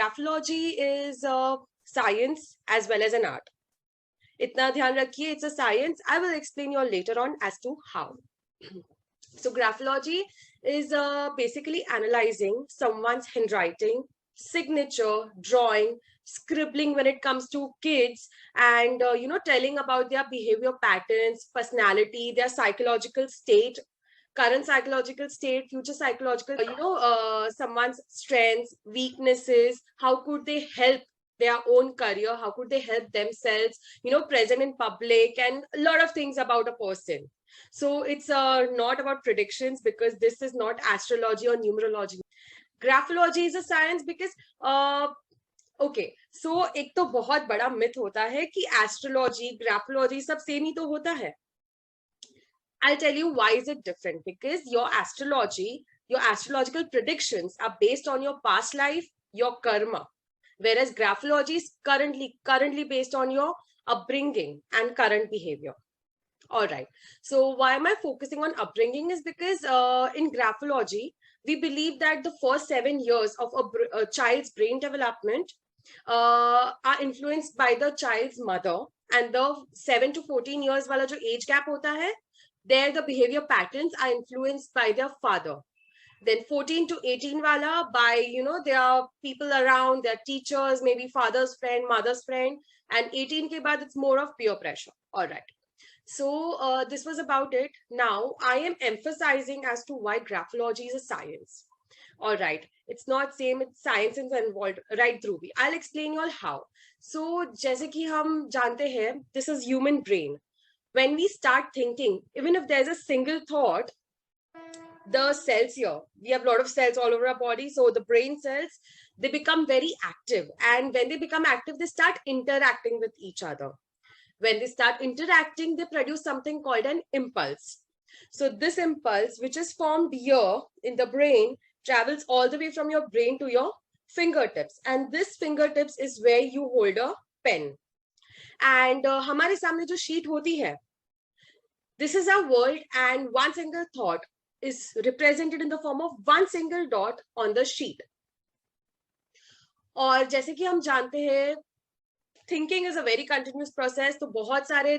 graphology is a science as well as an art. Itna dhyan rakhiye, it's a science. I will explain you all later on as to how. So graphology is basically analyzing someone's handwriting, signature, drawing, scribbling when it comes to kids, and telling about their behavior patterns, personality, their psychological state, current psychological state, future psychological, someone's strengths, weaknesses, how could they help their own career, how could they help themselves, present in public, and a lot of things about a person. So it's not about predictions, because this is not astrology or numerology. Graphology is a science because okay so एक तो बहुत बड़ा myth होता है कि astrology graphology सब same ही तो होता है. I'll tell you why is it different, because your astrological predictions are based on your past life, your karma, whereas graphology is currently based on your upbringing and current behavior. All right, so why am I focusing on upbringing is because in graphology we believe that the first 7 years of a child's brain development are influenced by the child's mother, and the 7 to 14 years wala jo age gap hota hai, there the behavior patterns are influenced by their father. Then 14 to 18 wala by their people around, their teachers, maybe father's friend, mother's friend, and 18 ke baad it's more of peer pressure. All right, so this was about it. Now I am emphasizing as to why graphology is a science. All right, it's not same, it's science is involved right through. I'll explain you all how. So जैसे कि हम जानते हैं, this is human brain. When we start thinking, even if there's a single thought, the cells here, we have a lot of cells all over our body, so the brain cells, they become very active, and when they become active, they start interacting with each other. When they start interacting, they produce something called an impulse. So this impulse, which is formed here in the brain, travels all the way from your brain to your fingertips, and this fingertips is where you hold a pen. And हमारे सामने जो sheet होती है, this is our world, and one single thought is represented in the form of one single dot on the sheet. और जैसे कि हम जानते हैं, thinking is a very continuous process, तो बहुत सारे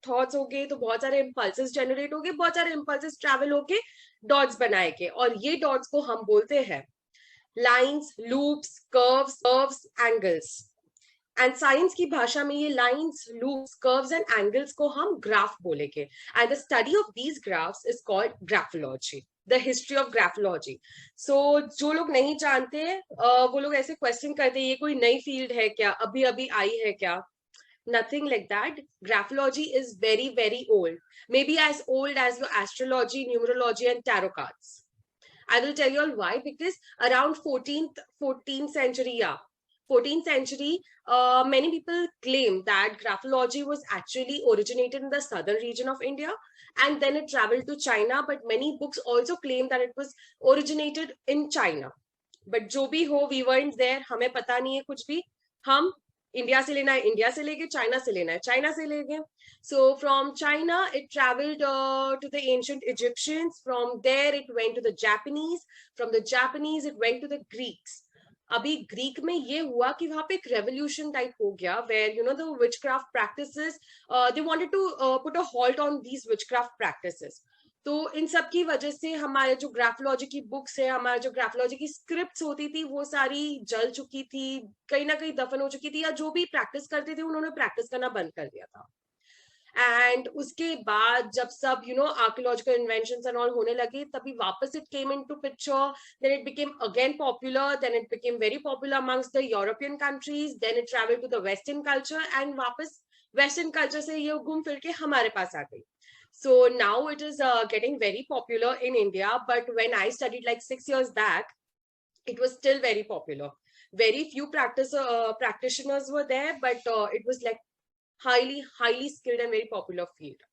थॉट्स होंगे, तो बहुत सारे इंपल्सेस जनरेट होंगे, बहुत सारे इंपल्सेस ट्रैवल होके डॉट्स बनाएंगे, और ये डॉट्स को हम बोलते हैं lines, loops, curves, angles. And science की भाषा में ये lines, loops, curves and angles को हम ग्राफ बोलेंगे. And the study of these graphs is called graphology, the history of graphology. So जो लोग नहीं जानते वो लोग ऐसे क्वेश्चन करते हैं, ये कोई नई फील्ड है क्या, अभी अभी आई है क्या? Nothing like that. Graphology is very, very old. Maybe as old as your astrology, numerology, and tarot cards. I will tell you all why. Because around 14th century, 14th century, many people claim that graphology was actually originated in the southern region of India, and then it traveled to China. But many books also claim that it was originated in China. But जो भी हो, we weren't there. हमें पता नहीं है कुछ भी. हम इंडिया से लेना है, इंडिया से लेके, चाइना से लेना है, चाइना से लेके. So from China it traveled to the ancient Egyptians. From there it went to the Japanese. From the Japanese it went to the Greeks. अभी ग्रीक में ये हुआ कि वहां पे एक रेवोल्यूशन टाइप हो गया, where the witchcraft practices, they wanted to put a halt on these witchcraft practices. तो इन सब की वजह से हमारे जो ग्राफोलॉजी की बुक्स है, हमारे जो ग्राफोलॉजी की स्क्रिप्ट्स होती थी, वो सारी जल चुकी थी, कहीं ना कहीं दफन हो चुकी थी, या जो भी प्रैक्टिस करते थे उन्होंने प्रैक्टिस करना बंद कर दिया था. एंड उसके बाद जब सब आर्कियोलॉजिकल इन्वेंशंस एंड ऑल होने लगे, तभी वापस it came into picture. Then it became again popular, then it became very popular amongst the European countries, then it travel to the western culture, and वापस western culture से ये घूम फिर के हमारे पास आ गई. So now it is getting very popular in India, but when I studied like 6 years back, it was still very popular. Very few practitioners were there, but it was like highly skilled and very popular field.